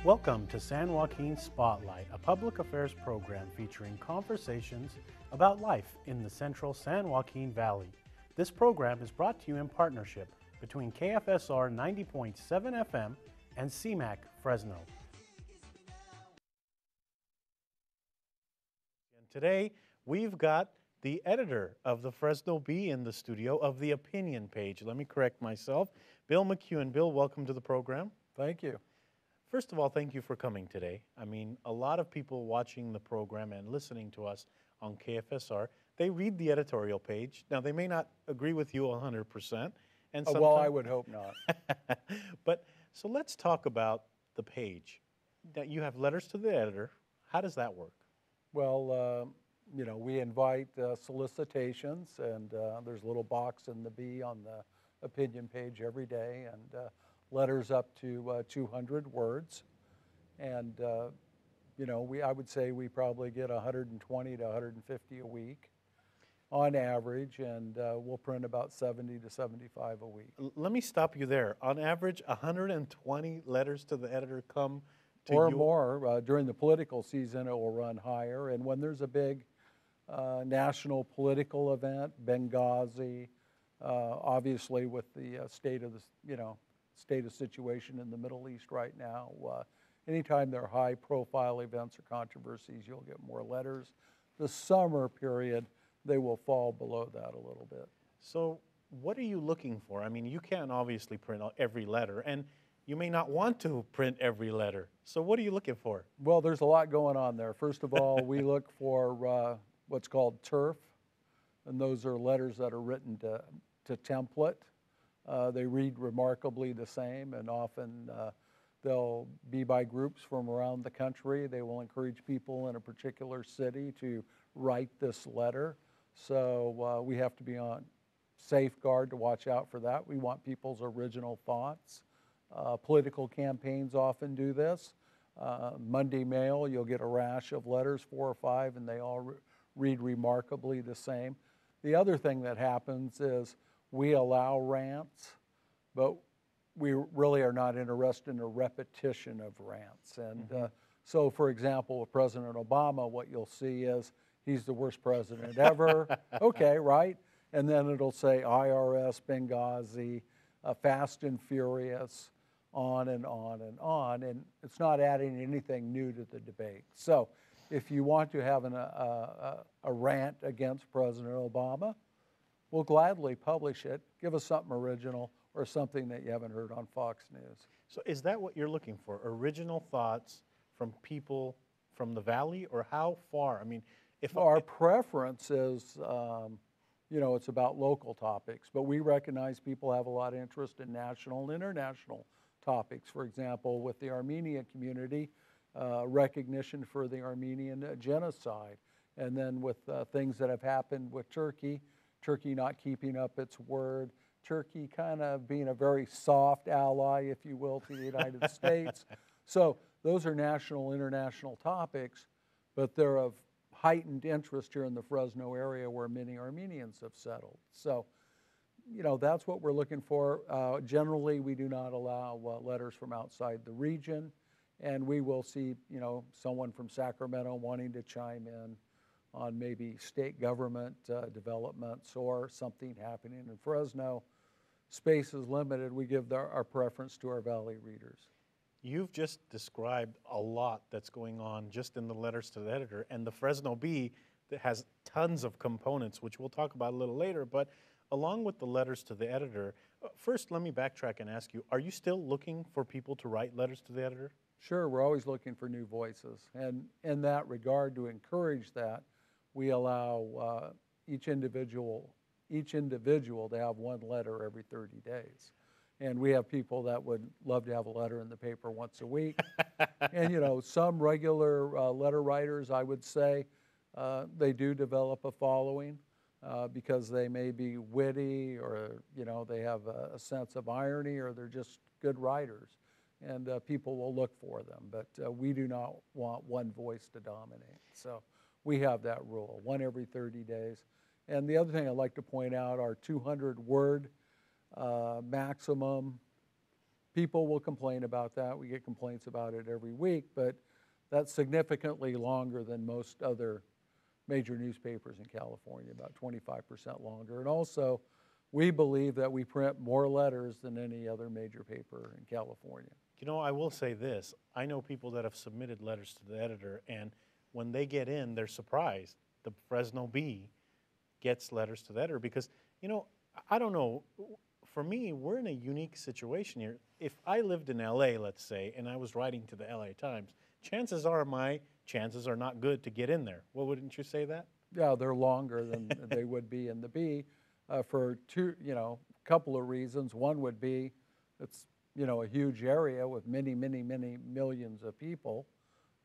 Welcome to San Joaquin Spotlight, a public affairs program featuring conversations about life in the central San Joaquin Valley. This program is brought to you in partnership between KFSR 90.7 FM and CMAC Fresno. And today, we've got the editor of the Fresno Bee in the studio of the opinion page. Let me correct myself. Bill McEwen. Bill, welcome to the program. Thank you. First of all, thank you for coming today. I mean, a lot of people watching the program and listening to us on KFSR, they read the editorial page. Now, they may not agree with you 100%. And well, I would hope not. But, so let's talk about the page. Now, you have letters to the editor. How does that work? Well, you know, we invite solicitations, and there's a little box in the Bee on the opinion page every day, and letters up to 200 words. And, you know, I would say we probably get 120 to 150 a week on average, and we'll print about 70 to 75 a week. Let me stop you there. On average, 120 letters to the editor come to or you? more. During the political season, it will run higher. And when there's a big national political event, Benghazi, obviously with the state of situation in the Middle East right now, anytime there are high-profile events or controversies, you'll get more letters. The summer period, they will fall below that a little bit. So what are you looking for? I mean, you can't obviously print out every letter, and you may not want to print every letter. So what are you looking for? Well, there's a lot going on there. First of all, we look for what's called turf, and those are letters that are written to template. They read remarkably the same, and often they'll be by groups from around the country. They will encourage people in a particular city to write this letter. So we have to be on safeguard to watch out for that. We want people's original thoughts. Political campaigns often do this. Monday mail, you'll get a rash of letters, 4 or 5, and they all read remarkably the same. The other thing that happens is we allow rants, but we really are not interested in a repetition of rants. And so, for example, with President Obama, what you'll see is he's the worst president ever. Okay, right? And then it'll say IRS, Benghazi, Fast and Furious, on and on and on. And it's not adding anything new to the debate. So if you want to have a rant against President Obama, we'll gladly publish it. Give us something original or something that you haven't heard on Fox News. So is that what you're looking for? Original thoughts from people from the Valley, or how far? I mean, if our preference is, you know, it's about local topics, but we recognize people have a lot of interest in national and international topics. For example, with the Armenian community, recognition for the Armenian genocide. And then with things that have happened with Turkey not keeping up its word, Turkey kind of being a very soft ally, if you will, to the United States. So those are national, international topics, but they're of heightened interest here in the Fresno area where many Armenians have settled. So, you know, that's what we're looking for. Generally, we do not allow letters from outside the region, and we will see, you know, someone from Sacramento wanting to chime in on maybe state government developments or something happening in Fresno. Space is limited. We give our preference to our Valley readers. You've just described a lot that's going on just in the letters to the editor, and the Fresno Bee that has tons of components, which we'll talk about a little later. But along with the letters to the editor, first let me backtrack and ask you, are you still looking for people to write letters to the editor? Sure, we're always looking for new voices. And in that regard, to encourage that, we allow each individual to have one letter every 30 days. And we have people that would love to have a letter in the paper once a week. And, you know, some regular letter writers, I would say, they do develop a following because they may be witty, or, you know, they have a sense of irony, or they're just good writers. And people will look for them. But we do not want one voice to dominate. So we have that rule, one every 30 days. And the other thing I'd like to point out, our 200-word maximum People will complain about that. We get complaints about it every week, but that's significantly longer than most other major newspapers in California, about 25% longer. And also, we believe that we print more letters than any other major paper in California. You know, I will say this. I know people that have submitted letters to the editor, and when they get in, they're surprised. The Fresno Bee gets letters to the editor because, you know, I don't know. For me, we're in a unique situation here. If I lived in LA, let's say, and I was writing to the LA Times, chances are my chances are not good to get in there. Well, wouldn't you say that? Yeah, they're longer than they would be in the Bee for couple of reasons. One would be it's, a huge area with many, many, many millions of people.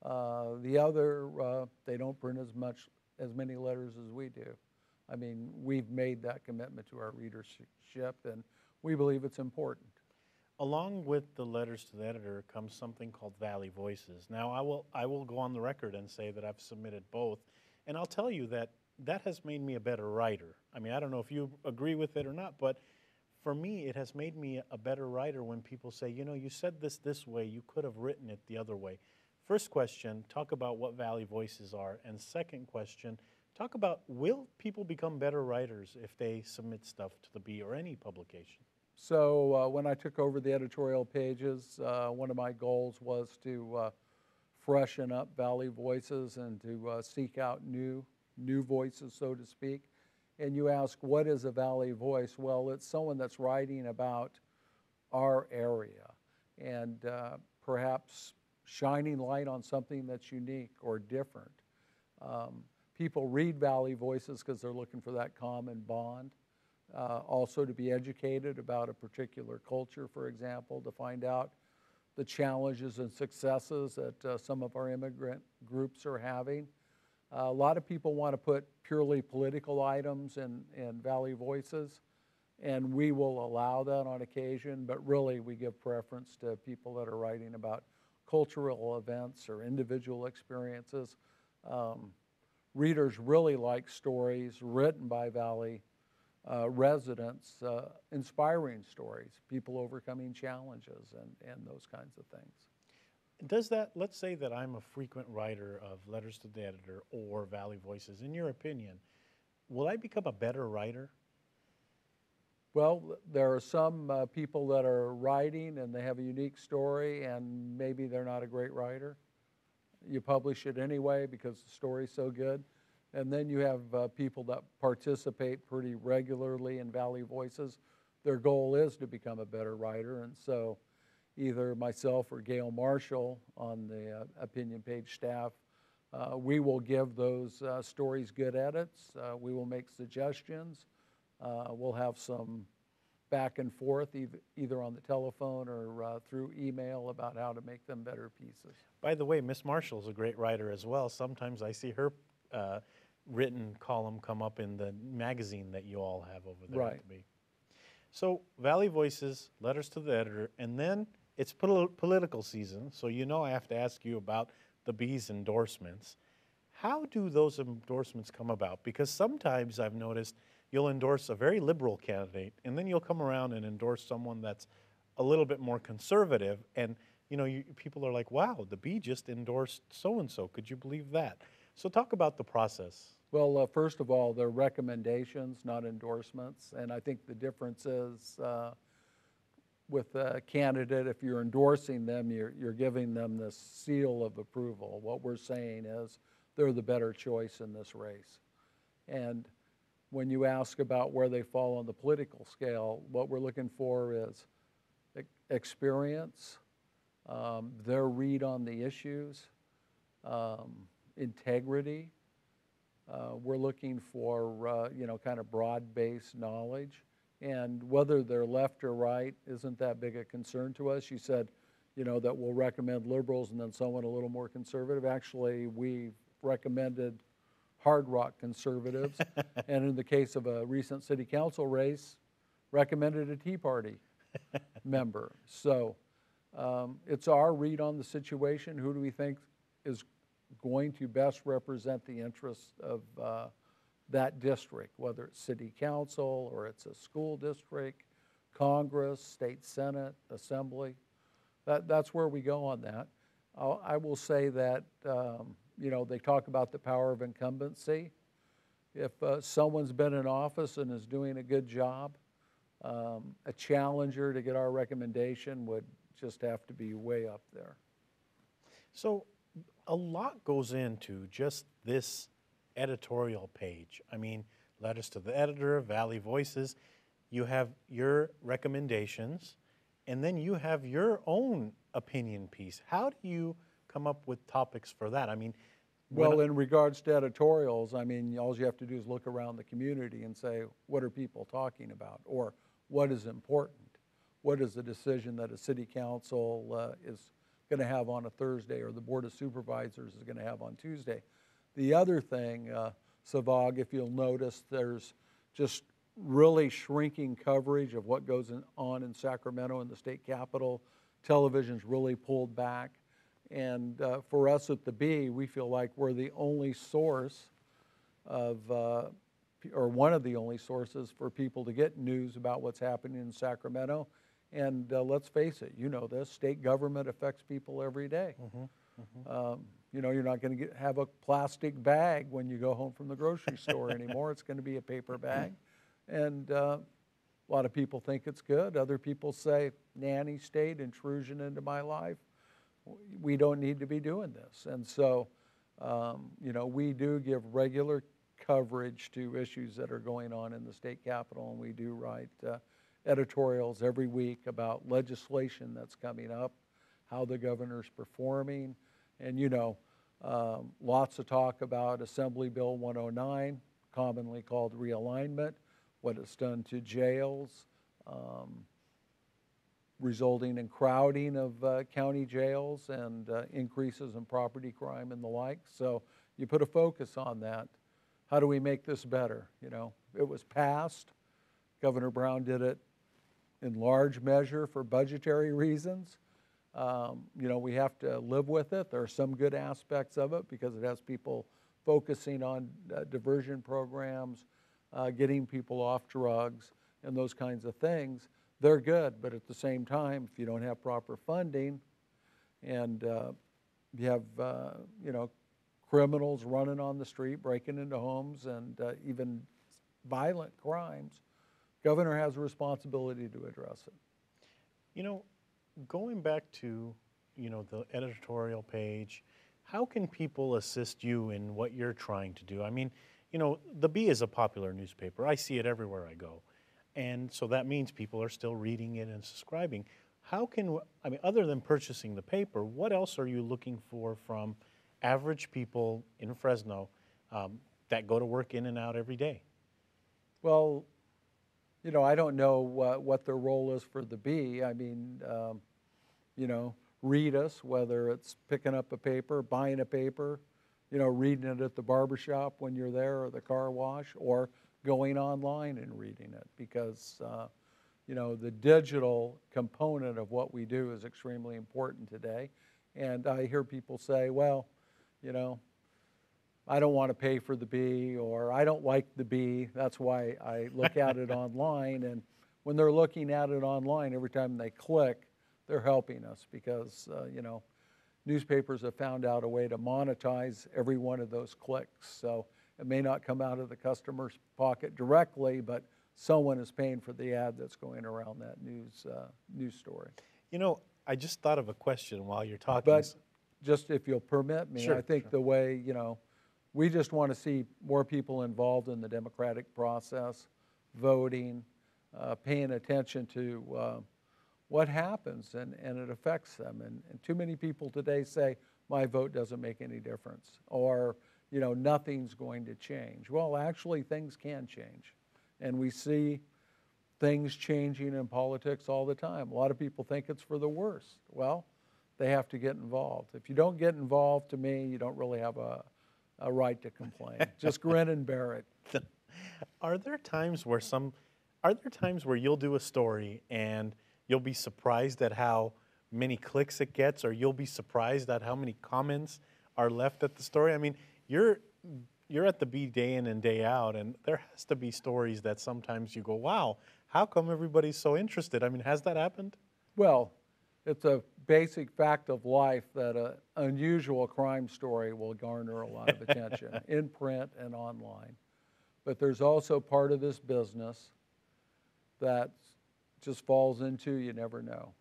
The other, they don't print as many letters as we do. I mean, we've made that commitment to our readership, and we believe it's important. Along with the letters to the editor comes something called Valley Voices. Now, I will go on the record and say that I've submitted both, and I'll tell you that that has made me a better writer. I mean, I don't know if you agree with it or not, but for me, it has made me a better writer when people say, you said this way, you could have written it the other way. First question, talk about what Valley Voices are, and second question, talk about, will people become better writers if they submit stuff to the Bee or any publication? So when I took over the editorial pages, one of my goals was to freshen up Valley Voices and to seek out new voices, so to speak. And you ask, what is a Valley Voice? Well, it's someone that's writing about our area and perhaps shining light on something that's unique or different. People read Valley Voices because they're looking for that common bond. Also to be educated about a particular culture, for example, to find out the challenges and successes that some of our immigrant groups are having. A lot of people want to put purely political items in Valley Voices, and we will allow that on occasion, but really we give preference to people that are writing about cultural events or individual experiences. Readers really like stories written by Valley residents, inspiring stories, people overcoming challenges and those kinds of things. Does that, let's say that I'm a frequent writer of letters to the editor or Valley Voices, in your opinion, will I become a better writer? Well, there are some people that are writing and they have a unique story and maybe they're not a great writer. You publish it anyway because the story's so good. And then you have people that participate pretty regularly in Valley Voices. Their goal is to become a better writer, and so either myself or Gail Marshall on the opinion page staff, we will give those stories good edits. We will make suggestions. We'll have some back and forth either on the telephone or through email about how to make them better pieces. By the way, Miss Marshall's a great writer as well. Sometimes I see her written column come up in the magazine that you all have over there at the Bee. So Valley Voices, letters to the editor, and then it's political season, so I have to ask you about the Bee's endorsements. How do those endorsements come about? Because sometimes I've noticed you'll endorse a very liberal candidate, and then you'll come around and endorse someone that's a little bit more conservative, and people are like, wow, the Bee just endorsed so-and-so. Could you believe that? So talk about the process. Well, first of all, they're recommendations, not endorsements, and I think the difference is with a candidate, if you're endorsing them, you're giving them the seal of approval. What we're saying is they're the better choice in this race. And when you ask about where they fall on the political scale, what we're looking for is experience, their read on the issues, integrity. We're looking for, kind of broad-based knowledge. And whether they're left or right isn't that big a concern to us. You said, that we'll recommend liberals and then someone a little more conservative. Actually, we've recommended hard rock conservatives. And in the case of a recent city council race, recommended a Tea Party member. So it's our read on the situation. Who do we think is going to best represent the interests of that district, whether it's city council or it's a school district, Congress, state Senate, Assembly. That's where we go on that. I will say that, you know, they talk about the power of incumbency. If someone's been in office and is doing a good job, a challenger to get our recommendation would just have to be way up there. So a lot goes into just this editorial page. I mean, letters to the editor, Valley Voices. You have your recommendations, and then you have your own opinion piece. How do you come up with topics for that? I mean, well, in regards to editorials, I mean, all you have to do is look around the community and say, what are people talking about? Or what is important? What is the decision that a city council is going to have on a Thursday, or the Board of Supervisors is going to have on Tuesday? The other thing, Sevag, if you'll notice, there's just really shrinking coverage of what goes on in Sacramento and the state capitol. Television's really pulled back. And for us at the Bee, we feel like we're the only source of, or one of the only sources for people to get news about what's happening in Sacramento. And let's face it, you know this, state government affects people every day. You know, you're not going to have a plastic bag when you go home from the grocery store anymore. It's going to be a paper bag. And a lot of people think it's good. Other people say, nanny state, intrusion into my life. We don't need to be doing this. And so, you know, we do give regular coverage to issues that are going on in the state capitol, and we do write editorials every week about legislation that's coming up, how the governor's performing, and, you know, lots of talk about Assembly Bill 109, commonly called realignment, what it's done to jails, resulting in crowding of county jails and increases in property crime and the like. So you put a focus on that. How do we make this better? You know, it was passed. Governor Brown did it in large measure for budgetary reasons. You know, we have to live with it. There are some good aspects of it because it has people focusing on diversion programs, getting people off drugs, and those kinds of things. They're good, but at the same time, if you don't have proper funding and you have, you know, criminals running on the street, breaking into homes, and even violent crimes, governor has a responsibility to address it. You know, going back to, you know, the editorial page, how can people assist you in what you're trying to do? I mean, you know, the Bee is a popular newspaper. I see it everywhere I go. And so that means people are still reading it and subscribing. How can, I mean, other than purchasing the paper, what else are you looking for from average people in Fresno that go to work in and out every day? Well, you know, I don't know what their role is for the Bee. I mean, you know, read us, whether it's picking up a paper, buying a paper, you know, reading it at the barbershop when you're there or the car wash, or going online and reading it, because, you know, the digital component of what we do is extremely important today. And I hear people say, well, you know, I don't want to pay for the Bee, or I don't like the Bee, that's why I look at it online. And when they're looking at it online, every time they click, they're helping us, because, you know, newspapers have found out a way to monetize every one of those clicks. So it may not come out of the customer's pocket directly, but someone is paying for the ad that's going around that news story. You know, I just thought of a question while you're talking. But just if you'll permit me, Sure, I think sure. the way, you know, we just want to see more people involved in the democratic process, voting, paying attention to what happens, and it affects them. And too many people today say, my vote doesn't make any difference, or, you know, nothing's going to change. Well, actually, things can change. And we see things changing in politics all the time. A lot of people think it's for the worst. Well, they have to get involved. If you don't get involved, to me, you don't really have a right to complain. Just grin and bear it. Are there times where you'll do a story and you'll be surprised at how many clicks it gets, or you'll be surprised at how many comments are left at the story? I mean, you're you're at the Bee day in and day out, and there has to be stories that sometimes you go, wow, how come everybody's so interested? I mean, has that happened? Well, it's a basic fact of life that an unusual crime story will garner a lot of attention in print and online. But there's also part of this business that just falls into you never know.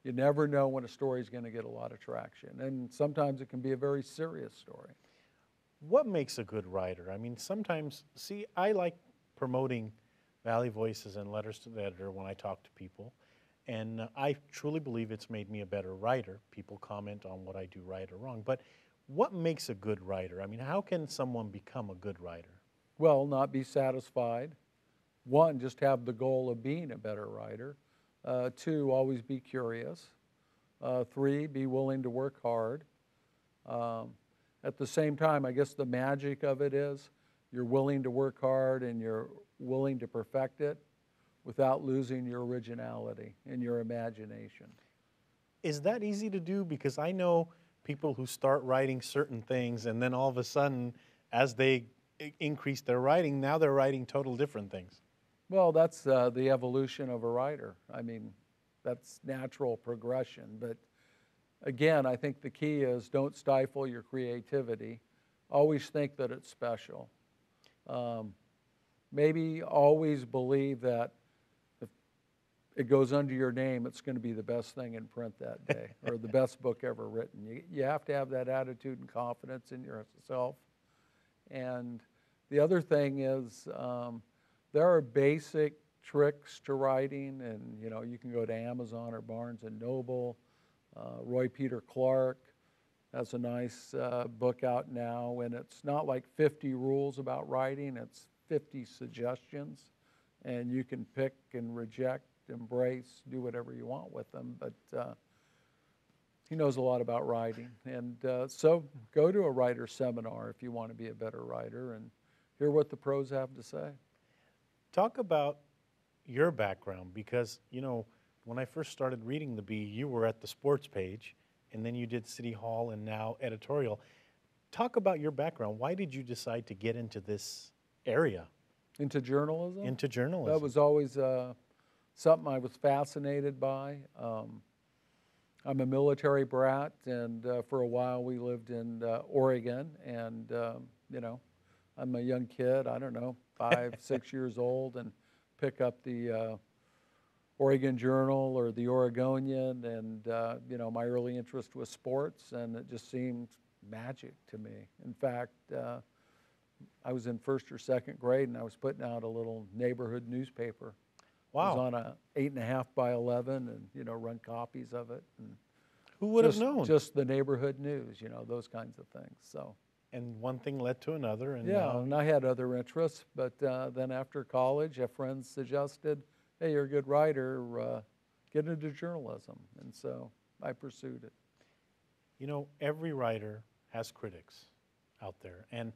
You never know when a story is going to get a lot of traction. And sometimes it can be a very serious story. What makes a good writer? I mean, sometimes, see, I like promoting Valley Voices and Letters to the Editor when I talk to people. And I truly believe it's made me a better writer. People comment on what I do right or wrong. But what makes a good writer? I mean, how can someone become a good writer? Well, not be satisfied. One, just have the goal of being a better writer. Two, always be curious. Three, be willing to work hard. At the same time, I guess the magic of it is you're willing to work hard and you're willing to perfect it without losing your originality and your imagination. Is that easy to do? Because I know people who start writing certain things and then all of a sudden, as they increase their writing, now they're writing total different things. Well, that's the evolution of a writer. I mean, that's natural progression. But again, I think the key is don't stifle your creativity. Always think that it's special. Maybe always believe that if it goes under your name, it's going to be the best thing in print that day or the best book ever written. You have to have that attitude and confidence in yourself. And the other thing is there are basic tricks to writing, and you can go to Amazon or Barnes and Noble. Roy Peter Clark has a nice book out now, and it's not like 50 rules about writing, it's 50 suggestions, and you can pick and reject, embrace, do whatever you want with them, but he knows a lot about writing. And so go to a writer seminar if you want to be a better writer and hear what the pros have to say. Talk about your background, because, when I first started reading the Bee, you were at the sports page, and then you did City Hall and now editorial. Talk about your background. Why did you decide to get into this area? Into journalism? Into journalism. That was always something I was fascinated by. I'm a military brat, and for a while we lived in Oregon, and, I'm a young kid, I don't know, 5, 6 years old, and pick up the Oregon Journal or the Oregonian, and my early interest was sports, and it just seemed magic to me. In fact, I was in first or second grade, and I was putting out a little neighborhood newspaper. Wow. It was on a 8.5 by 11, and run copies of it. And who would have known? Just the neighborhood news, those kinds of things. So. And one thing led to another. And yeah, and I had other interests, but then after college, a friend suggested, hey, you're a good writer, get into journalism. And so I pursued it. Every writer has critics out there. And,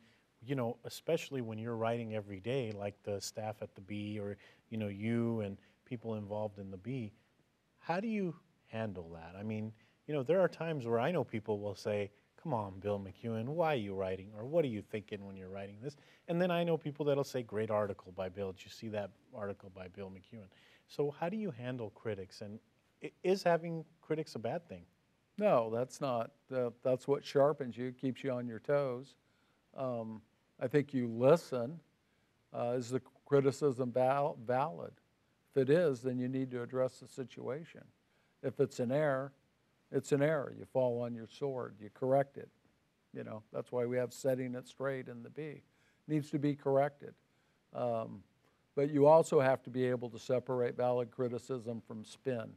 especially when you're writing every day, like the staff at the Bee or, you and people involved in the Bee, how do you handle that? I mean, there are times where I know people will say, come on, Bill McEwen, why are you writing? Or what are you thinking when you're writing this? And then I know people that'll say, great article by Bill. Did you see that article by Bill McEwen? So how do you handle critics? And is having critics a bad thing? No, that's not. That's what sharpens you, keeps you on your toes. I think you listen. Is the criticism valid? If it is, then you need to address the situation. If it's an error, it's an error. You fall on your sword. You correct it. That's why we have setting it straight in the Bee. It needs to be corrected. But you also have to be able to separate valid criticism from spin.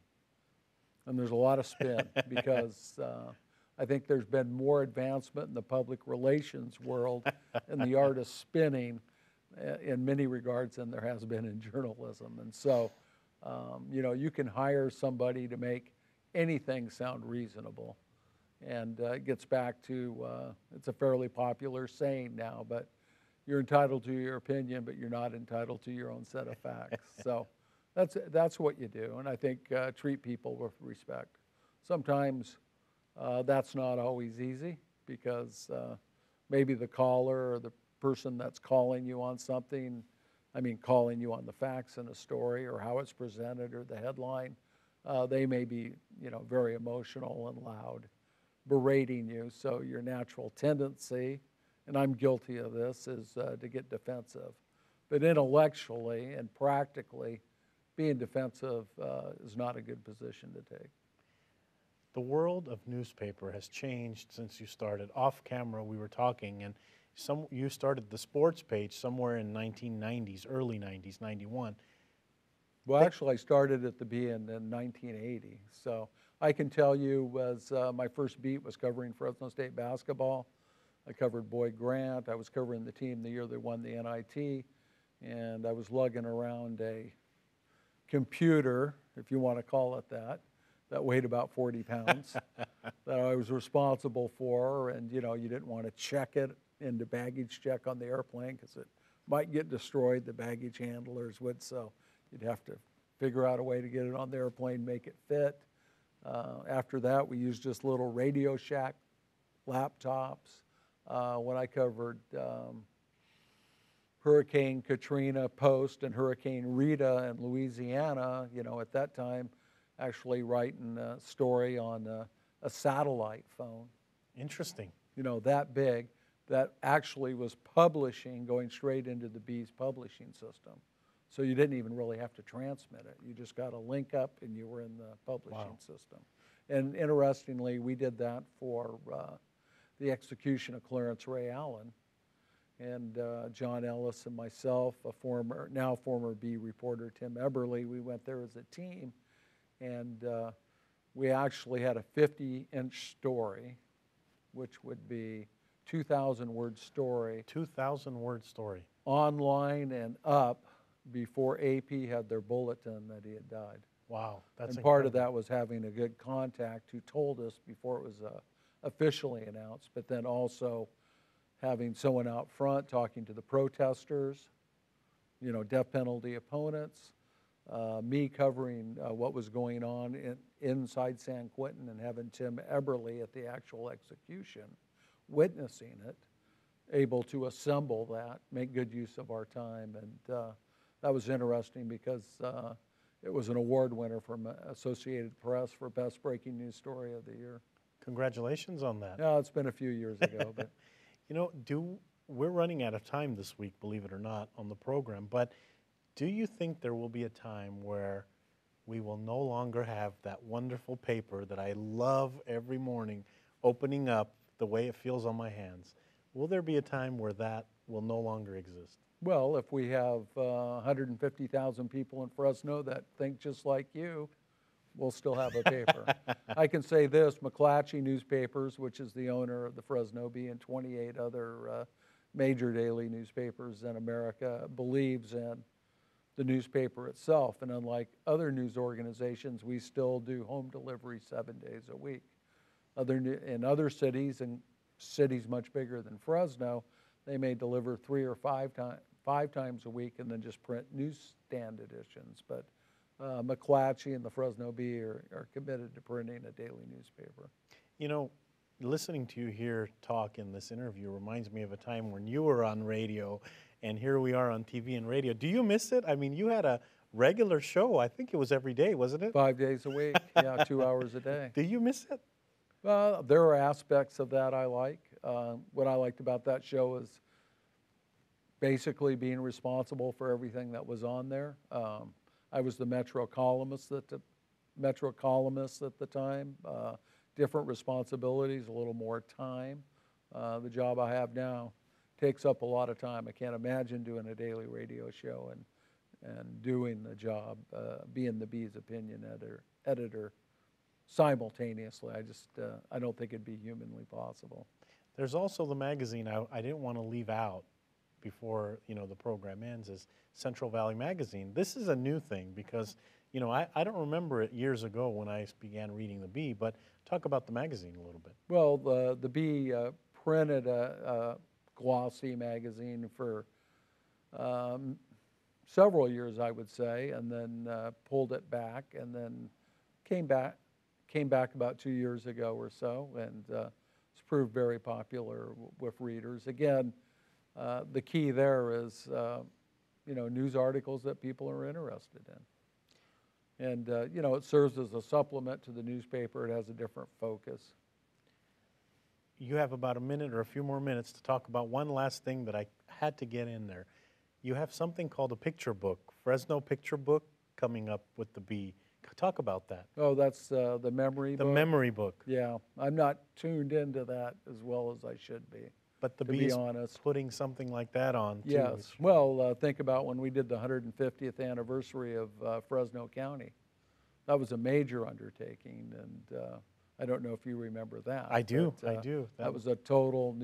And there's a lot of spin because I think there's been more advancement in the public relations world and the art of spinning in many regards than there has been in journalism. And so, you can hire somebody to make anything sound reasonable. And it gets back to, it's a fairly popular saying now, but you're entitled to your opinion, but you're not entitled to your own set of facts. So that's what you do, and I think treat people with respect. Sometimes that's not always easy because maybe the caller or the person that's calling you on something, I mean calling you on the facts in a story or how it's presented or the headline, they may be, very emotional and loud, berating you. So your natural tendency, and I'm guilty of this, is to get defensive. But intellectually and practically, being defensive is not a good position to take. The world of newspaper has changed since you started. Off camera, we were talking, and you started the sports page somewhere in 1990s, early 90s, 91. Well, actually, I started at the Bee in 1980. So I can tell you, my first beat was covering Fresno State basketball. I covered Boyd Grant. I was covering the team the year they won the NIT, and I was lugging around a computer, if you want to call it that weighed about 40 pounds, that I was responsible for. And, you didn't want to check it into baggage check on the airplane because it might get destroyed, the baggage handlers would, so you'd have to figure out a way to get it on the airplane, make it fit. After that, we used just little Radio Shack laptops. When I covered Hurricane Katrina post and Hurricane Rita in Louisiana, at that time, actually writing a story on a satellite phone. Interesting. That big, that actually was publishing, going straight into the Bee's publishing system. So you didn't even really have to transmit it. You just got a link up and you were in the publishing system. And interestingly, we did that for the execution of Clarence Ray Allen. And John Ellis and myself, now former Bee reporter Tim Eberly, we went there as a team. And we actually had a 50-inch story, which would be 2,000-word story. 2,000-word story. Online and up before AP had their bulletin that he had died. Wow, that's And part of that was having a good contact who told us before it was officially announced, but then also having someone out front talking to the protesters, death penalty opponents, me covering what was going on inside San Quentin and having Tim Eberly at the actual execution, witnessing it, able to assemble that, make good use of our time. And that was interesting because it was an award winner from Associated Press for Best Breaking News Story of the Year. Congratulations on that. Yeah, it's been a few years ago. But we're running out of time this week, believe it or not, on the program, but do you think there will be a time where we will no longer have that wonderful paper that I love every morning opening up the way it feels on my hands? Will there be a time where that will no longer exist? Well, if we have 150,000 people in Fresno that think just like you, we'll still have a paper. I can say this, McClatchy Newspapers, which is the owner of the Fresno Bee and 28 other major daily newspapers in America, believes in the newspaper itself. And unlike other news organizations, we still do home delivery 7 days a week. In other cities, and cities much bigger than Fresno, they may deliver 3 or 5 times a week and then just print newsstand editions. But McClatchy and the Fresno Bee are committed to printing a daily newspaper. Listening to you here talk in this interview reminds me of a time when you were on radio, and here we are on TV and radio. Do you miss it? I mean, you had a regular show. I think it was every day, wasn't it? 5 days a week, yeah, 2 hours a day. Do you miss it? There are aspects of that I like. What I liked about that show is basically being responsible for everything that was on there. I was the Metro columnist at the time. Different responsibilities, a little more time. The job I have now takes up a lot of time. I can't imagine doing a daily radio show and doing the job, being the Bee's opinion editor simultaneously. I don't think it'd be humanly possible. There's also the magazine I didn't want to leave out before the program ends, is Central Valley Magazine. This is a new thing because I don't remember it years ago when I began reading the Bee, but talk about the magazine a little bit. Well, the Bee printed a glossy magazine for several years, I would say, and then pulled it back, and then came back about 2 years ago or so, and it's proved very popular with readers. Again, The key there is, news articles that people are interested in. And, it serves as a supplement to the newspaper. It has a different focus. You have about a minute or a few more minutes to talk about one last thing that I had to get in there. You have something called a picture book, Fresno Picture Book, coming up with the Bee. Talk about that. Oh, that's the memory book? The memory book. Yeah, I'm not tuned into that as well as I should be. But the Bee Bee's putting something like that on, too. Yes. Well, think about when we did the 150th anniversary of Fresno County. That was a major undertaking, and I don't know if you remember that. I do, but, I do. That was a total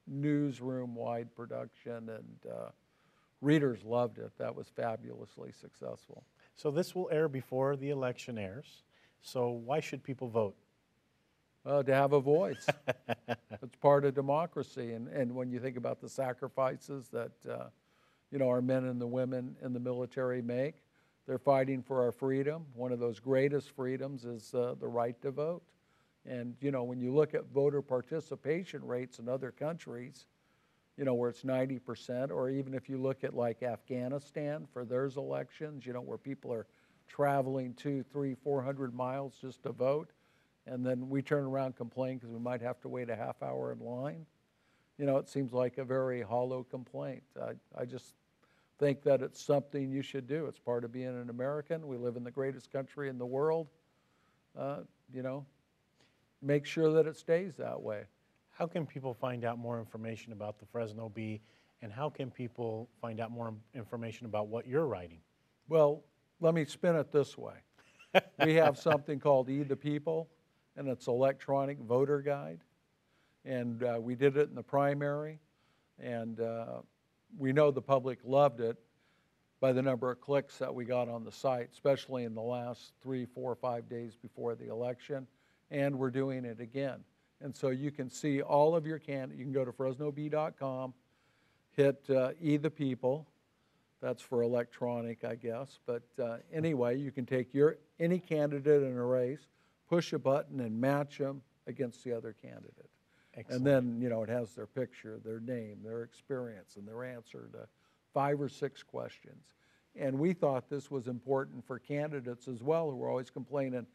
newsroom-wide production, and readers loved it. That was fabulously successful. So this will air before the election airs. So why should people vote? To have a voice. It's part of democracy. And when you think about the sacrifices that, our men and the women in the military make, they're fighting for our freedom. One of those greatest freedoms is the right to vote. And, when you look at voter participation rates in other countries, where it's 90%, or even if you look at like Afghanistan for theirs elections, where people are traveling 200, 300, 400 miles just to vote, and then we turn around and complain because we might have to wait a half hour in line. It seems like a very hollow complaint. I just think that it's something you should do. It's part of being an American. We live in the greatest country in the world. Make sure that it stays that way. How can people find out more information about the Fresno Bee, and how can people find out more information about what you're writing? Well, let me spin it this way. We have something called E the People, and it's electronic voter guide. And we did it in the primary, and we know the public loved it by the number of clicks that we got on the site, especially in the last 3, 4, 5 days before the election, and we're doing it again. And so you can see all of your candidates. You can go to FresnoBee.com, hit E the People. That's for electronic, I guess. But anyway, you can take any candidate in a race, push a button, and match them against the other candidate. Excellent. And then, it has their picture, their name, their experience, and their answer to 5 or 6 questions. And we thought this was important for candidates as well, who are always complaining,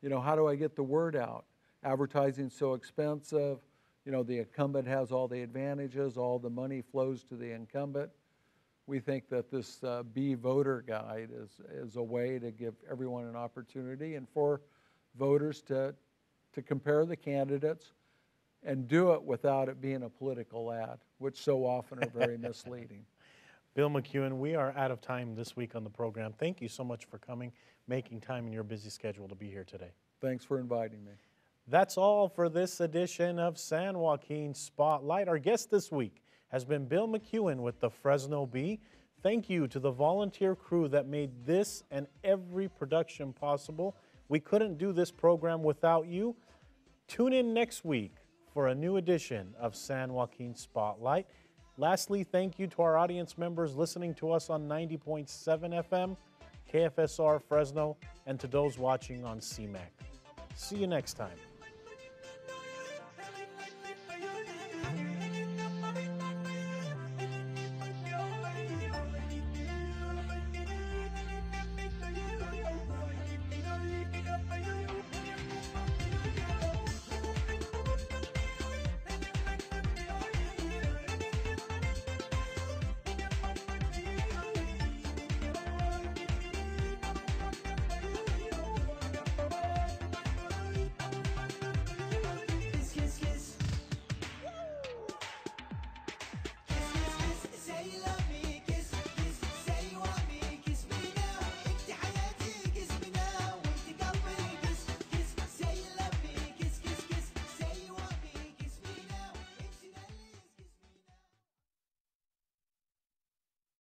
how do I get the word out? Advertising's so expensive. The incumbent has all the advantages. All the money flows to the incumbent. We think that this Bee voter guide is a way to give everyone an opportunity and for voters to compare the candidates and do it without it being a political ad, which so often are very misleading. Bill McEwen, we are out of time this week on the program. Thank you so much for coming, making time in your busy schedule to be here today. Thanks for inviting me. That's all for this edition of San Joaquin Spotlight. Our guest this week has been Bill McEwen with the Fresno Bee. Thank you to the volunteer crew that made this and every production possible. We couldn't do this program without you. Tune in next week for a new edition of San Joaquin Spotlight. Lastly, thank you to our audience members listening to us on 90.7 FM, KFSR Fresno, and to those watching on CMAC. See you next time.